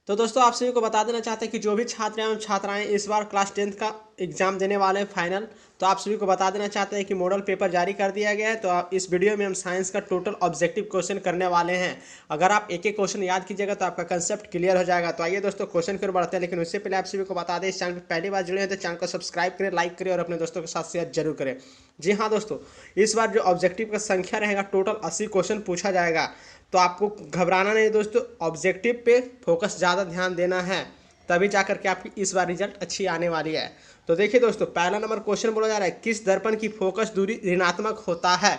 तो दोस्तों आप सभी को बता देना चाहते हैं कि जो भी छात्र एवं छात्राएं इस बार क्लास 10th का एग्जाम देने वाले हैं फाइनल, तो आप सभी को बता देना चाहते हैं कि मॉडल पेपर जारी कर दिया गया है। तो आप इस वीडियो में हम साइंस का टोटल ऑब्जेक्टिव क्वेश्चन करने वाले हैं। अगर आप एक एक क्वेश्चन याद कीजिएगा तो आपका कंसेप्ट क्लियर हो जाएगा। तो आइए दोस्तों क्वेश्चन की ओर बढ़ते हैं, लेकिन उससे पहले आप सभी को बता दें, इस चैनल पर पहली बार जुड़े हैं तो चैनल को सब्सक्राइब करें, लाइक करें और अपने दोस्तों के साथ शेयर जरूर करें। जी हाँ दोस्तों, इस बार जो ऑब्जेक्टिव का संख्या रहेगा टोटल 80 क्वेश्चन पूछा जाएगा। तो आपको घबराना नहीं दोस्तों, ऑब्जेक्टिव पे फोकस ज़्यादा ध्यान देना है, तभी जाकर के आपकी इस बार रिजल्ट अच्छी आने वाली है। तो देखिए दोस्तों, पहला नंबर क्वेश्चन बोला जा रहा है, किस दर्पण की फोकस दूरी ऋणात्मक होता है?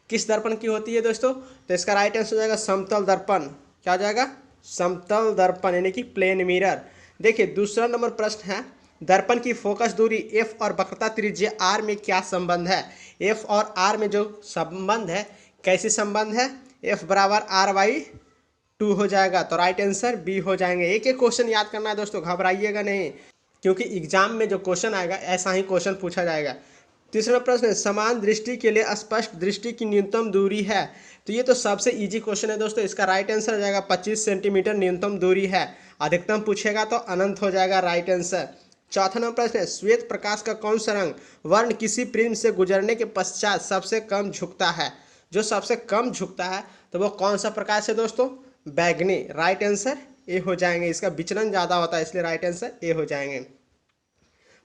किस दर्पण की होती है दोस्तों? तो इसका राइट आंसर हो जाएगा समतल दर्पण। क्या हो जाएगा? समतल दर्पण, यानी कि प्लेन मिरर। देखिए दूसरा नंबर प्रश्न है, दर्पण की फोकस दूरी एफ और वक्रता त्रिज्या आर में क्या संबंध है? एफ और आर में जो संबंध है, कैसी संबंध है? एफ बराबर आर बाई 2 हो जाएगा। तो राइट आंसर बी हो जाएंगे। एक एक क्वेश्चन याद करना है दोस्तों, घबराइएगा नहीं, क्योंकि एग्जाम में जो क्वेश्चन आएगा ऐसा ही क्वेश्चन पूछा जाएगा। तीसरा प्रश्न है, समान दृष्टि के लिए स्पष्ट दृष्टि की न्यूनतम दूरी है? तो ये तो सबसे इजी क्वेश्चन है दोस्तों, इसका राइट आंसर हो जाएगा 25 सेंटीमीटर न्यूनतम दूरी है। अधिकतम पूछेगा तो अनंत हो जाएगा राइट आंसर। चौथा नंबर प्रश्न है, श्वेत प्रकाश का कौन सा रंग वर्ण किसी प्रिज्म से गुजरने के पश्चात सबसे कम झुकता है? जो सबसे कम झुकता है तो वो कौन सा प्रकाश है दोस्तों? बैगनी। राइट आंसर ए हो जाएंगे, इसका विचलन ज़्यादा होता है इसलिए राइट आंसर ए हो जाएंगे।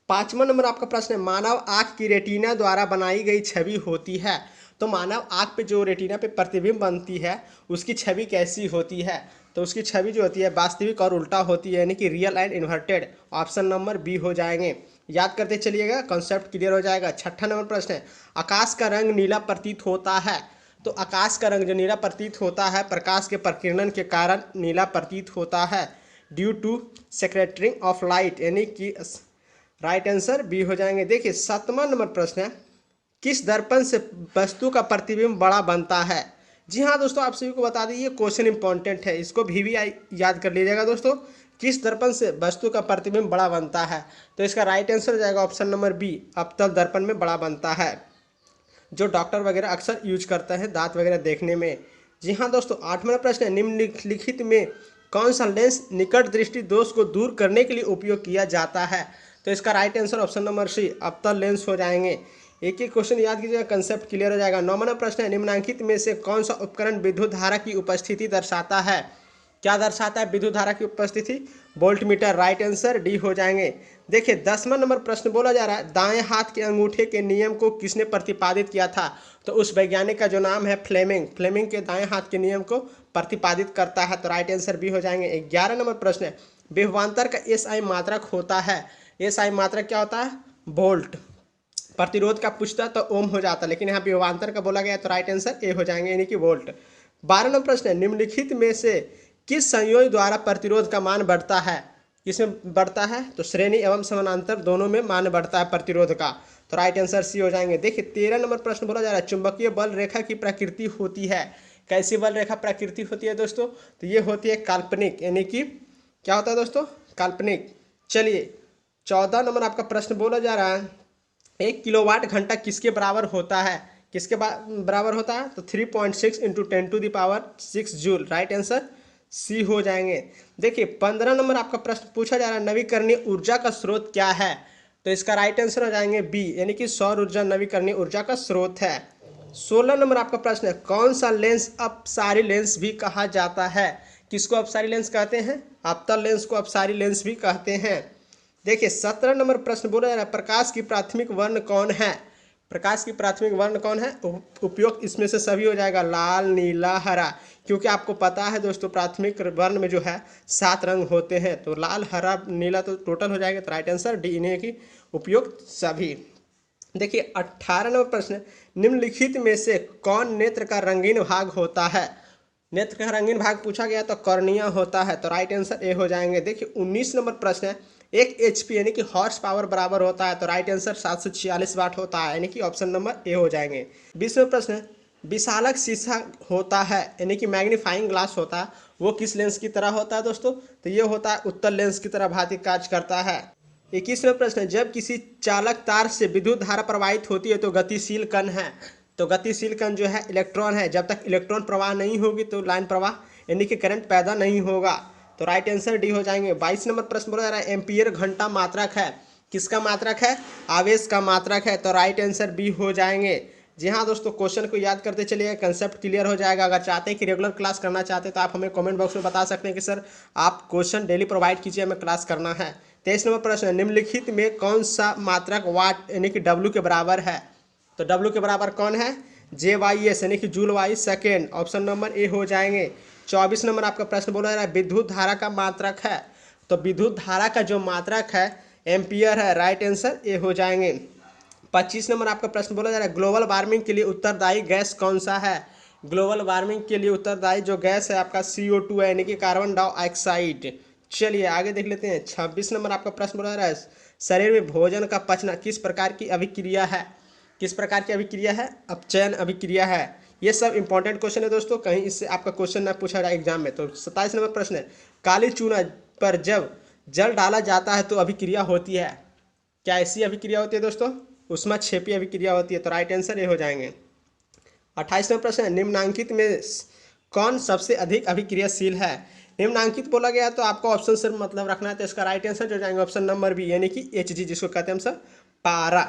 पांचवा नंबर आपका प्रश्न है, मानव आँख की रेटिना द्वारा बनाई गई छवि होती है? तो मानव आँख पे जो रेटिना पे प्रतिबिंब बनती है उसकी छवि कैसी होती है? तो उसकी छवि जो होती है वास्तविक और उल्टा होती है, यानी कि real and inverted. Option number B हो जाएंगे। याद करते चलिएगा, कॉन्सेप्ट क्लियर हो जाएगा। छठा नंबर प्रश्न है, आकाश का रंग नीला प्रतीत होता है? तो आकाश का रंग जो नीला प्रतीत होता है प्रकाश के प्रकीर्णन के कारण नीला प्रतीत होता है, ड्यू टू सेक्रेटरिंग ऑफ लाइट, यानी कि राइट आंसर बी हो जाएंगे। देखिए सातवां नंबर प्रश्न है, किस दर्पण से वस्तु का प्रतिबिंब बड़ा बनता है? जी हाँ दोस्तों, आप सभी को बता दें ये क्वेश्चन इंपॉर्टेंट है, इसको भी याद कर लीजिएगा दोस्तों। किस दर्पण से वस्तु का प्रतिबिंब बड़ा बनता है? तो इसका राइट आंसर हो जाएगा ऑप्शन नंबर बी, अवतल दर्पण में बड़ा बनता है, जो डॉक्टर वगैरह अक्सर यूज करते हैं दांत वगैरह देखने में। जी हाँ दोस्तों, आठवां प्रश्न है, निम्नलिखित में कौन सा लेंस निकट दृष्टि दोष को दूर करने के लिए उपयोग किया जाता है? तो इसका right answer option number C, अवतल लेंस हो जाएंगे। एक एक क्वेश्चन याद कीजिएगा, कंसेप्ट क्लियर हो जाएगा। नौवां प्रश्न है, निम्नलिखित में से कौन सा उपकरण विद्युत धारा की उपस्थिति दर्शाता है? क्या दर्शाता है विद्युत धारा की उपस्थिति? Volt meter. Right answer D हो जाएंगे। देखिए 10वां नंबर प्रश्न बोला जा रहा है, दाएं हाथ के अंगूठे के नियम को किसने प्रतिपादित किया था? तो उस वैज्ञानिक का जो नाम है फ्लेमिंग, फ्लेमिंग के दाएं हाथ के नियम को प्रतिपादित करता है। तो राइट आंसर बी हो जाएंगे। 11 नंबर प्रश्न है, विभवांतर का एसआई मात्रक होता है? एसआई मात्रक क्या होता है? वोल्ट। प्रतिरोध का पूछता तो ओम हो जाता, लेकिन यहाँ विभवांतर का बोला गया तो राइट आंसर ए हो जाएंगे, यानी कि वोल्ट। 12 नंबर प्रश्न है, निम्नलिखित में से किस संयोजन द्वारा प्रतिरोध का मान बढ़ता है? किसमें बढ़ता है? तो श्रेणी एवं समानांतर दोनों में मान बढ़ता है प्रतिरोध का। तो राइट आंसर सी हो जाएंगे। देखिए 13 नंबर प्रश्न बोला जा रहा है, चुंबकीय बल रेखा की प्रकृति होती है? कैसी बल रेखा प्रकृति होती है दोस्तों? तो ये होती है काल्पनिक, यानी कि क्या होता है दोस्तों? काल्पनिक। चलिए 14 नंबर आपका प्रश्न बोला जा रहा है, 1 किलोवाट घंटा किसके बराबर होता है? किसके बराबर होता है? तो 3.6 into 10⁻6 joule. Right answer C हो जाएंगे। देखिए 15 नंबर आपका प्रश्न पूछा जा रहा है, नवीकरणीय ऊर्जा का स्रोत क्या है? तो इसका राइट आंसर हो जाएंगे बी, यानी कि सौर ऊर्जा नवीकरणीय ऊर्जा का स्रोत है। 16 नंबर आपका प्रश्न है, कौन सा लेंस अपसारी लेंस भी कहा जाता है? किसको अपसारी लेंस कहते हैं? अवतल लेंस को अपसारी लेंस भी कहते हैं। देखिए 17 नंबर प्रश्न बोला जा रहा है, प्रकाश की प्राथमिक वर्ण कौन है? प्रकाश की प्राथमिक वर्ण कौन है? उपयुक्त इसमें से सभी हो जाएगा, लाल, नीला, हरा। क्योंकि आपको पता है दोस्तों प्राथमिक वर्ण में जो है 7 रंग होते हैं, तो लाल, हरा, नीला तो टोटल हो जाएगा। तो राइट आंसर डी, इन्हें की उपयुक्त सभी। देखिए 18 नंबर प्रश्न, निम्नलिखित में से कौन नेत्र का रंगीन भाग होता है? नेत्र का रंगीन भाग पूछा गया तो कॉर्निया होता है। तो राइट आंसर ए हो जाएंगे। देखिए 19 नंबर प्रश्न है, 1 HP यानी कि हॉर्स पावर बराबर होता है? तो राइट आंसर 746 वाट होता है, यानी कि ऑप्शन नंबर ए हो जाएंगे। 20वां प्रश्न है, विशालक शीशा होता है यानी कि मैग्नीफाइंग ग्लास होता है, वो किस लेंस की तरह होता है दोस्तों? तो ये होता है उत्तल लेंस की तरह भांति कार्य करता है। 21वां प्रश्न है, जब किसी चालक तार से विद्युत धारा प्रवाहित होती है तो गतिशील कण है? तो गतिशील कण जो है इलेक्ट्रॉन है, जब तक इलेक्ट्रॉन प्रवाह नहीं होगी तो लाइन प्रवाह यानी कि करंट पैदा नहीं होगा। तो राइट आंसर डी हो जाएंगे। 22 नंबर प्रश्न बोला जा रहा है एम्पियर घंटा मात्रक है, किसका मात्रक है? आवेश का मात्रक है, तो राइट आंसर बी हो जाएंगे। जी हाँ दोस्तों, क्वेश्चन को याद करते चलिए, कंसेप्ट क्लियर हो जाएगा। अगर चाहते हैं कि रेगुलर क्लास करना चाहते हैं तो आप हमें कमेंट बॉक्स में बता सकते हैं कि सर आप क्वेश्चन डेली प्रोवाइड कीजिए, हमें क्लास करना है। 23 नंबर प्रश्न, निम्नलिखित में कौन सा मात्रक वाट यानी कि डब्ल्यू के बराबर है? तो डब्ल्यू के बराबर कौन है? JYS यानी कि joule Y second, option number A हो जाएंगे। 24 नंबर आपका प्रश्न बोला जा रहा है विद्युत धारा का मात्रक है, तो विद्युत धारा का जो मात्रक है एम्पियर है, राइट आंसर ए हो जाएंगे। 25 नंबर आपका प्रश्न बोला जा रहा है ग्लोबल वार्मिंग के लिए उत्तरदायी गैस कौन सा है? ग्लोबल वार्मिंग के लिए उत्तरदायी जो गैस है आपका CO2 है, यानी कि कार्बन डाइऑक्साइड। चलिए आगे देख लेते हैं। 26 नंबर आपका प्रश्न बोला जा रहा है शरीर में भोजन का पचना किस प्रकार की अभिक्रिया है? किस प्रकार की अभिक्रिया है? अपचयन अभिक्रिया है। ये सब इंपॉर्टेंट क्वेश्चन है दोस्तों, कहीं इससे आपका क्वेश्चन ना पूछा जाए एग्जाम में। तो 27 नंबर प्रश्न है काली चूना पर जब जल डाला जाता है तो अभिक्रिया होती है, क्या ऐसी अभिक्रिया होती है दोस्तों? ऊष्माक्षेपी अभिक्रिया होती है, तो राइट आंसर ये हो जाएंगे। 28 नंबर प्रश्न है निम्नांकित में कौन सबसे अधिक अभिक्रियाशील है? निम्नांकित बोला गया तो आपको ऑप्शन से मतलब रखना है, तो इसका राइट आंसर हो जाएंगे ऑप्शन नंबर बी यानी कि Hg, जिसको कहते हैं हम सब पारा।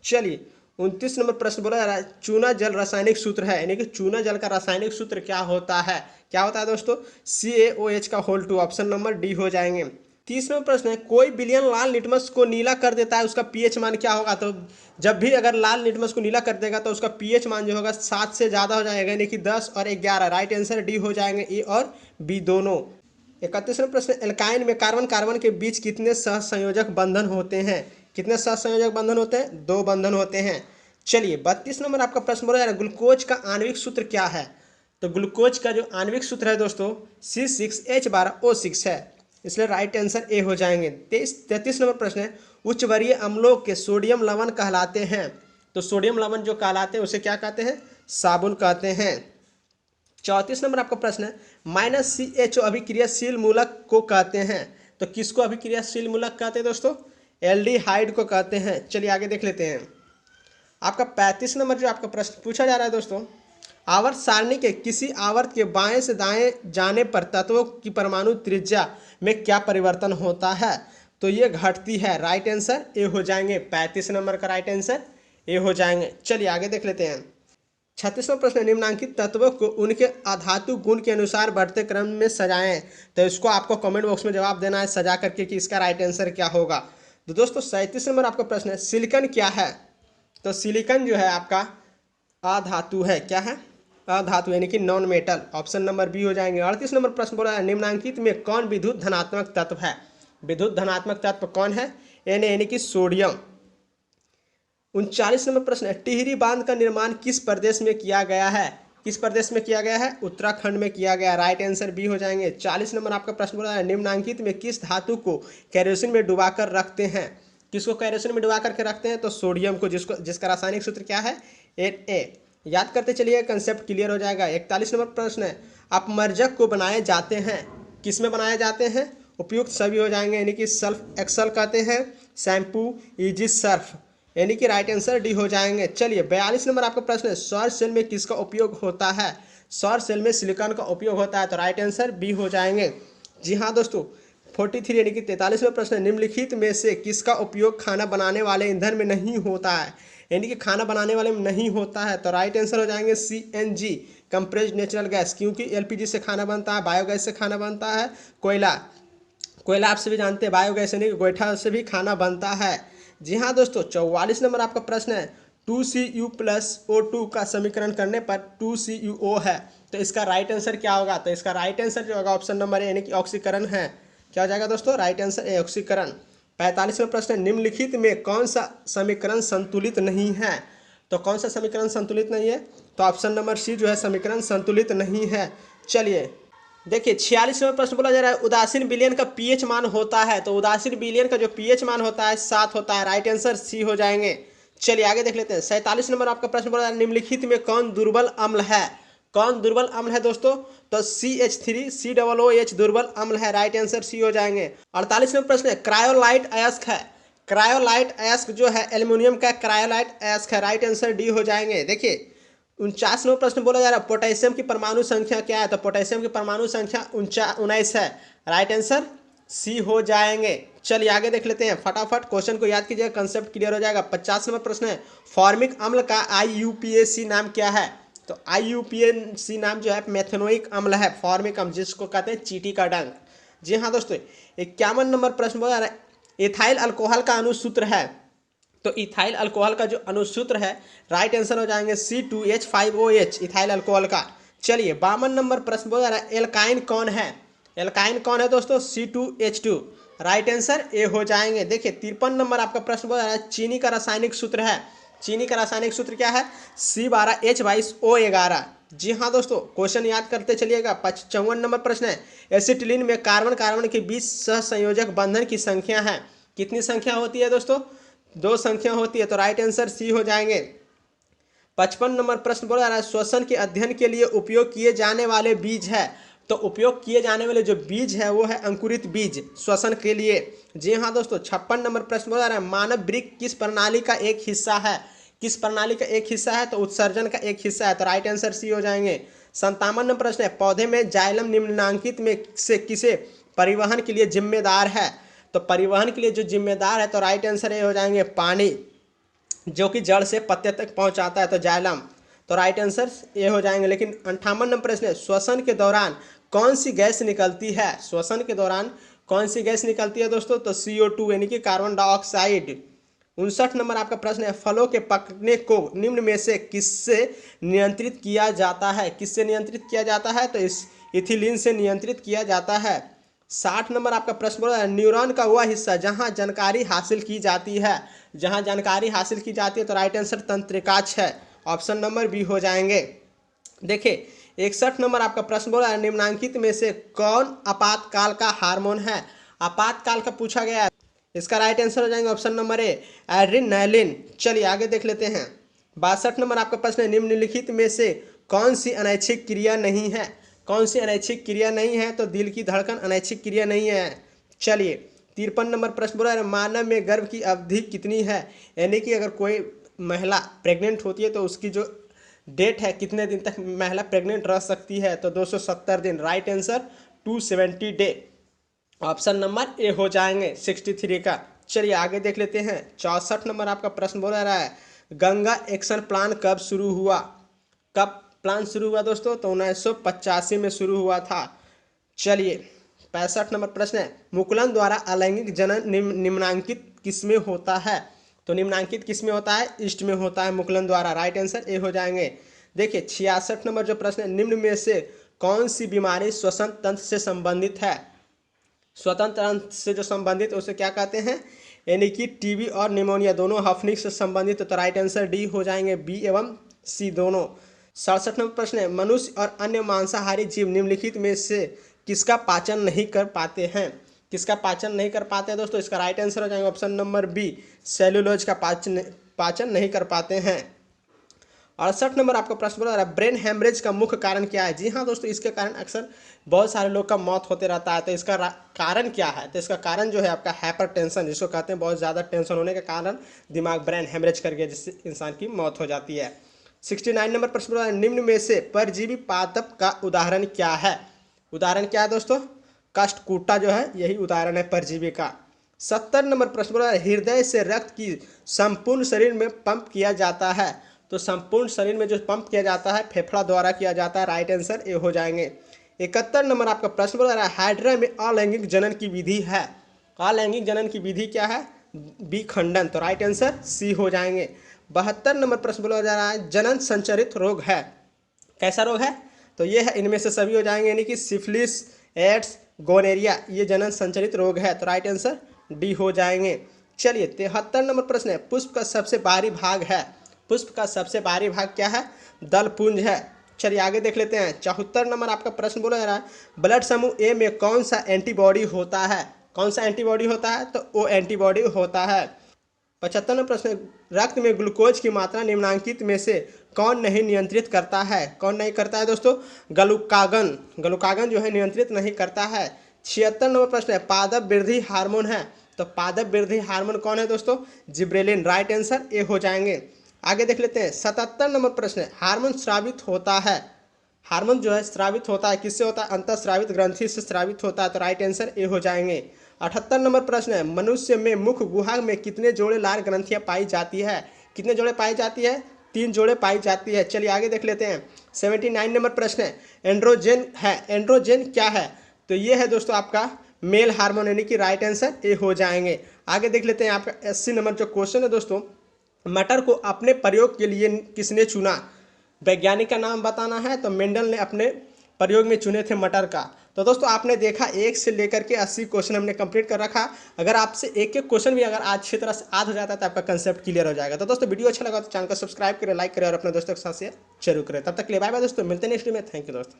चलिए 29 नंबर प्रश्न बोला जा रहा है चूना जल रासायनिक सूत्र है, यानी कि चूना जल का रासायनिक सूत्र क्या होता है? क्या होता है दोस्तों? CaOH का होल 2, ऑप्शन नंबर डी हो जाएंगे। 30 नंबर प्रश्न है कोई विलयन लाल लिटमस को नीला कर देता है, उसका pH मान क्या होगा? तो जब भी अगर लाल लिटमस को नीला कर देगा तो उसका pH मान जो होगा 7 से ज़्यादा हो जाएगा, यानी कि 10 और 11, राइट आंसर डी हो जाएंगे, ए और बी दोनों। 31 नंबर प्रश्न एल्काइन में कार्बन कार्बन के बीच कितने सहसंयोजक बंधन होते हैं? कितने सहसंयोजक बंधन होते हैं? 2 बंधन होते हैं। चलिए 32 नंबर आपका प्रश्न बोला जा रहा है ग्लूकोज का आणविक सूत्र क्या है? तो ग्लूकोज का जो आणविक सूत्र है दोस्तों C6H12O6 है, इसलिए राइट आंसर ए हो जाएंगे। 33 नंबर प्रश्न है उच्च वर्गीय अम्लों के सोडियम लवण कहलाते हैं, तो सोडियम लवण जो कहलाते हैं उसे क्या कहते हैं? साबुन कहते हैं। 34 नंबर आपका प्रश्न है -CHO अभिक्रियाशील मूलक को कहते हैं, तो किसको अभिक्रियाशील मूलक कहते हैं दोस्तों? एल्डिहाइड को कहते हैं। चलिए आगे देख लेते हैं। आपका 35 नंबर जो आपका प्रश्न पूछा जा रहा है दोस्तों आवर्त सारणी के किसी आवर्त के बाएं से दाएं जाने पर तत्वों की परमाणु त्रिज्या में क्या परिवर्तन होता है? तो ये घटती है, राइट आंसर ए हो जाएंगे। 35 नंबर का राइट आंसर ए हो जाएंगे। चलिए आगे देख लेते हैं। 36वां प्रश्न निम्नांकित तत्वों को उनके अधातु गुण के अनुसार बढ़ते क्रम में सजाएं, तो इसको आपको कमेंट बॉक्स में जवाब देना है सजा करके कि इसका राइट आंसर क्या होगा। तो दोस्तों 37 नंबर आपका प्रश्न है सिलिकॉन क्या है? तो सिलिकॉन जो है आपका अधातु है, क्या है? अधातु यानी कि non metal, option number B हो जाएंगे। 38 नंबर प्रश्न बोला है निम्नांकित में कौन विद्युत धनात्मक तत्व है? विद्युत धनात्मक तत्व कौन है? Na यानी कि सोडियम। 39 नंबर प्रश्न है टिहरी बांध का निर्माण किस प्रदेश में किया गया है? किस प्रदेश में किया गया है? उत्तराखंड में किया गया, राइट आंसर बी हो जाएंगे। 40 नंबर आपका प्रश्न बोला है निम्नांकित में किस धातु को केरोसिन में डुबाकर रखते हैं? किसको केरोसिन में डुबा करके रखते हैं? तो सोडियम को, जिसका रासायनिक सूत्र क्या है? Na। याद करते चलिए, कंसेप्ट क्लियर हो जाएगा। 41 नंबर प्रश्न है अपमर्जक को बनाए जाते हैं, किस में बनाए जाते हैं? उपयुक्त सभी हो जाएंगे, यानी कि सर्फ एक्सल कहते हैं, शैम्पू, इजी सर्फ, यानी कि राइट आंसर डी हो जाएंगे। चलिए 42 नंबर आपका प्रश्न है सौर सेल में किसका उपयोग होता है? सौर सेल में सिलिकॉन का उपयोग होता है, तो राइट आंसर बी हो जाएंगे। जी हाँ दोस्तों 43 यानी कि 43वां प्रश्न है निम्नलिखित में से किसका उपयोग खाना बनाने वाले ईंधन में नहीं होता है? यानी कि खाना बनाने वाले में नहीं होता है, तो राइट आंसर हो जाएंगे CNG कंप्रेस्ड नेचुरल गैस, क्योंकि LPG से खाना बनता है, बायोगैस से खाना बनता है, कोयला आप सभी जानते हैं बायोगैस यानी कि गोईठा से भी खाना बनता है। जी हाँ दोस्तों 44 नंबर आपका प्रश्न है 2Cu+O2 का समीकरण करने पर 2CuO है, तो इसका राइट आंसर क्या होगा? तो इसका राइट आंसर जो होगा ऑप्शन नंबर ए यानी कि ऑक्सीकरण है। क्या हो जाएगा दोस्तों? राइट आंसर ए ऑक्सीकरण। 45वां प्रश्न है निम्नलिखित में कौन सा समीकरण संतुलित नहीं है? तो कौन सा समीकरण संतुलित नहीं है? तो ऑप्शन नंबर सी जो है समीकरण संतुलित नहीं है। चलिए देखिए 46वां प्रश्न बोला जा रहा है उदासीन विलयन का pH मान होता है, तो उदासीन विलयन का जो pH मान होता है 7 होता है, राइट आंसर सी हो जाएंगे। चलिए आगे देख लेते हैं। 47 नंबर आपका प्रश्न बोला जा रहा है निम्नलिखित में कौन दुर्बल अम्ल है? कौन दुर्बल अम्ल है दोस्तों? तो CH3COOH दुर्बल अम्ल है, राइट आंसर सी हो जाएंगे। 48वां प्रश्न है क्रायोलाइट अयस्क है, क्रायोलाइट अयस्क जो है एल्यूमिनियम का क्रायोलाइट अयस्क है, राइट आंसर डी हो जाएंगे। देखिए 49वां प्रश्न बोला जा रहा है पोटेशियम की परमाणु संख्या क्या है? तो पोटेशियम की परमाणु संख्या 19 है, राइट आंसर सी हो जाएंगे। चलिए आगे देख लेते हैं फटाफट, क्वेश्चन को याद कीजिएगा, कंसेप्ट क्लियर हो जाएगा। 50 नंबर प्रश्न है, फॉर्मिक अम्ल का IUPAC नाम क्या है? तो IUPAC नाम जो है मेथेनोइक अम्ल है, फॉर्मिक अम्ल, जिसको कहते हैं चींटी का डंक। जी हाँ दोस्तों। 51 नंबर प्रश्न बोला रहा है, इथाइल अल्कोहल का अनुसूत्र है। तो इथाइल अल्कोहल का जो अनुसूत्र है, राइट आंसर हो जाएंगे C2H5OH, इथाइल अल्कोहल का। चलिए 52 नंबर प्रश्न बोला रहा है, एल्काइन कौन है? एल्काइन कौन है दोस्तों? C2H2, राइट आंसर ए हो जाएंगे। देखिए 53 नंबर आपका प्रश्न बोला रहा है, चीनी का रासायनिक सूत्र है। चीनी का रासायनिक सूत्र क्या है? C12H22O11। जी हाँ दोस्तों, क्वेश्चन याद करते चलिएगा। 55 नंबर प्रश्न है, एसिटिलीन में कार्बन कार्बन के बीच सहसंयोजक बंधन की संख्या है। कितनी संख्या होती है दोस्तों? 2 संख्या होती है, तो राइट आंसर सी हो जाएंगे। 55 नंबर प्रश्न बोला रहा है, श्वसन के अध्ययन के लिए उपयोग किए जाने वाले बीज है। तो उपयोग किए जाने वाले जो बीज है वो है अंकुरित बीज, श्वसन के लिए। जी हाँ दोस्तों। 56 नंबर प्रश्न बोला रहा है, मानव वृक्क किस प्रणाली का एक हिस्सा है? किस प्रणाली का एक हिस्सा है? तो उत्सर्जन का एक हिस्सा है, तो राइट आंसर सी हो जाएंगे। 57 नंबर प्रश्न है, पौधे में जाइलम निम्नलिखित में से किसे परिवहन के लिए जिम्मेदार है? तो परिवहन के लिए जो जिम्मेदार है, तो राइट आंसर ये हो जाएंगे पानी, जो कि जड़ से पत्ते तक पहुंचाता है, तो जाइलम, तो राइट आंसर ये हो जाएंगे। लेकिन 58 नंबर प्रश्न है, श्वसन के दौरान कौन सी गैस निकलती है? श्वसन के दौरान कौन सी गैस निकलती है दोस्तों? तो CO2 यानी कि कार्बन डाइऑक्साइड। 59 नंबर आपका प्रश्न है, फलों के पकने को निम्न में से किससे नियंत्रित किया जाता है? किससे नियंत्रित किया जाता है? तो इस इथिलीन से नियंत्रित किया जाता है। 60 नंबर आपका प्रश्न बोला है, न्यूरॉन का वह हिस्सा जहां जानकारी हासिल की जाती है। जहां जानकारी हासिल की जाती है, तो राइट आंसर तंत्रिकाछ है, ऑप्शन नंबर बी हो जाएंगे। देखिए 61 नंबर आपका प्रश्न बोला है, निम्नांकित में से कौन आपातकाल का हार्मोन है? आपातकाल का पूछा गया है, इसका राइट आंसर हो जाएंगे ऑप्शन नंबर ए, एड्रेनालिन। चलिए आगे देख लेते हैं। 62 नंबर आपका प्रश्न है, निम्नलिखित में से कौन सी अनैच्छिक क्रिया नहीं है? कौन सी अनैच्छिक क्रिया नहीं है? तो दिल की धड़कन अनैच्छिक क्रिया नहीं है। चलिए 53 नंबर प्रश्न बोला है, मानव में गर्भ की अवधि कितनी है? यानी कि अगर कोई महिला प्रेग्नेंट होती है तो उसकी जो डेट है, कितने दिन तक महिला प्रेग्नेंट रह सकती है? तो 270 दिन, right answer 270 day, option number A हो जाएंगे 63 का। चलिए आगे देख लेते हैं। 64 नंबर आपका प्रश्न बोला रहा है, गंगा एक्शन प्लान कब शुरू हुआ? कब प्लान शुरू हुआ दोस्तों? तो 1985 में शुरू हुआ था। चलिए 65 नंबर प्रश्न है, मुकुलन द्वारा अलैंगिक जनन निम्नांकित किसमें होता है? तो निम्नांकित किसमें होता है? ईस्ट में होता है मुकुलन द्वारा, राइट आंसर ए हो जाएंगे। देखिए 66 नंबर जो प्रश्न है, निम्न में से कौन सी बीमारी श्वसन तंत्र से संबंधित है? स्वतंत्र तंत्र से जो संबंधित उसे क्या कहते हैं? यानी कि टीबी और निमोनिया दोनों हफनिक से संबंधित, तो राइट आंसर डी हो जाएंगे, बी एवं सी दोनों। 67 नंबर प्रश्न है, मनुष्य और अन्य मांसाहारी जीव निम्नलिखित में से किसका पाचन नहीं कर पाते हैं? किसका पाचन नहीं कर पाते हैं दोस्तों? इसका राइट आंसर हो जाएगा ऑप्शन नंबर बी, सेल्यूलोज का पाचन नहीं कर पाते हैं। 68 नंबर आपका प्रश्न बोला रहा है, ब्रेन हेमरेज का मुख्य कारण क्या है? जी हाँ दोस्तों, इसके कारण अक्सर बहुत सारे लोग का मौत होते रहता है। तो इसका कारण क्या है? तो इसका कारण जो है आपका हाइपर टेंशन, जिसको कहते हैं बहुत ज़्यादा टेंशन होने के कारण दिमाग ब्रेन हेमरेज कर गया, जिससे इंसान की मौत हो जाती है। 69 नंबर प्रश्न बोला है, निम्न में से परजीवी पादप का उदाहरण क्या है? उदाहरण क्या है दोस्तों? काष्ठकूटा जो है यही उदाहरण है परजीवी का। 70 नंबर प्रश्न बोला है, हृदय से रक्त की संपूर्ण शरीर में पंप किया जाता है। तो संपूर्ण शरीर में जो पंप किया जाता है फेफड़ा द्वारा किया जाता है, राइट आंसर ए हो जाएंगे। 71 नंबर आपका प्रश्न बोला रहा है, हाइड्रा में अलैंगिक जनन की विधि है। अलैंगिक जनन की विधि क्या है? बी खंडन, तो राइट आंसर सी हो जाएंगे। 72 नंबर प्रश्न बोला जा रहा है, जनन संचरित रोग है। कैसा रोग है? तो ये है, इनमें से सभी हो जाएंगे, यानी कि सिफिलिस, एड्स, गोनेरिया, ये जनन संचरित रोग है, तो राइट आंसर डी हो जाएंगे। चलिए 73 नंबर प्रश्न है, पुष्प का सबसे बाहरी भाग है। पुष्प का सबसे बाहरी भाग क्या है? दलपुंज है। चलिए आगे देख लेते हैं। 74 नंबर आपका प्रश्न बोला जा रहा है, ब्लड समूह ए में कौन सा एंटीबॉडी होता है? कौन सा एंटीबॉडी होता है? तो ओ एंटीबॉडी होता है। 75 नंबर प्रश्न, रक्त में ग्लूकोज की मात्रा निम्नांकित में से कौन नहीं नियंत्रित करता है? कौन नहीं करता है दोस्तों? ग्लूकागन। ग्लूकागन जो है नियंत्रित नहीं करता है। 76 नंबर प्रश्न है, पादप वृद्धि हार्मोन है। तो पादप वृद्धि हार्मोन कौन है दोस्तों? जिब्रेलिन, राइट आंसर ए हो जाएंगे। आगे देख लेते हैं। 77 नंबर प्रश्न है, हार्मोन स्रावित होता है। हार्मोन जो है स्रावित होता है, किससे होता है? अंतःस्रावित ग्रंथि से स्रावित होता है। तो राइट आंसर ए हो जाएंगे। 78 नंबर प्रश्न है, मनुष्य में मुख गुहा में कितने जोड़े लार ग्रंथियां पाई जाती है? कितने जोड़े पाई जाती है? 3 जोड़े पाई जाती है। चलिए आगे देख लेते हैं। 79 नंबर प्रश्न है, एंड्रोजन है, एंड्रोजन क्या है? तो ये है दोस्तों आपका मेल हार्मोन, यानी कि राइट आंसर ए हो जाएंगे। आगे देख लेते हैं आपका 80 नंबर जो क्वेश्चन है दोस्तों, मटर को अपने प्रयोग के लिए किसने चुना? वैज्ञानिक का नाम बताना है। तो मेंडल ने अपने प्रयोग में चुने थे मटर का। तो दोस्तों आपने देखा 1 से लेकर के 80 क्वेश्चन हमने कंप्लीट कर रखा। अगर आपसे एक एक क्वेश्चन भी अगर अच्छी तरह से याद हो जाता है तो आपका कंसेप्ट क्लियर हो जाएगा। तो दोस्तों वीडियो अच्छा लगा तो चैनल को सब्सक्राइब करें, लाइक करें और अपने दोस्तों के साथ शेयर जरूर करें। तब तक के लिए बाय बाय दोस्तों, मिलते हैं नेक्स्ट वीडियो में। थैंक यू दोस्तों।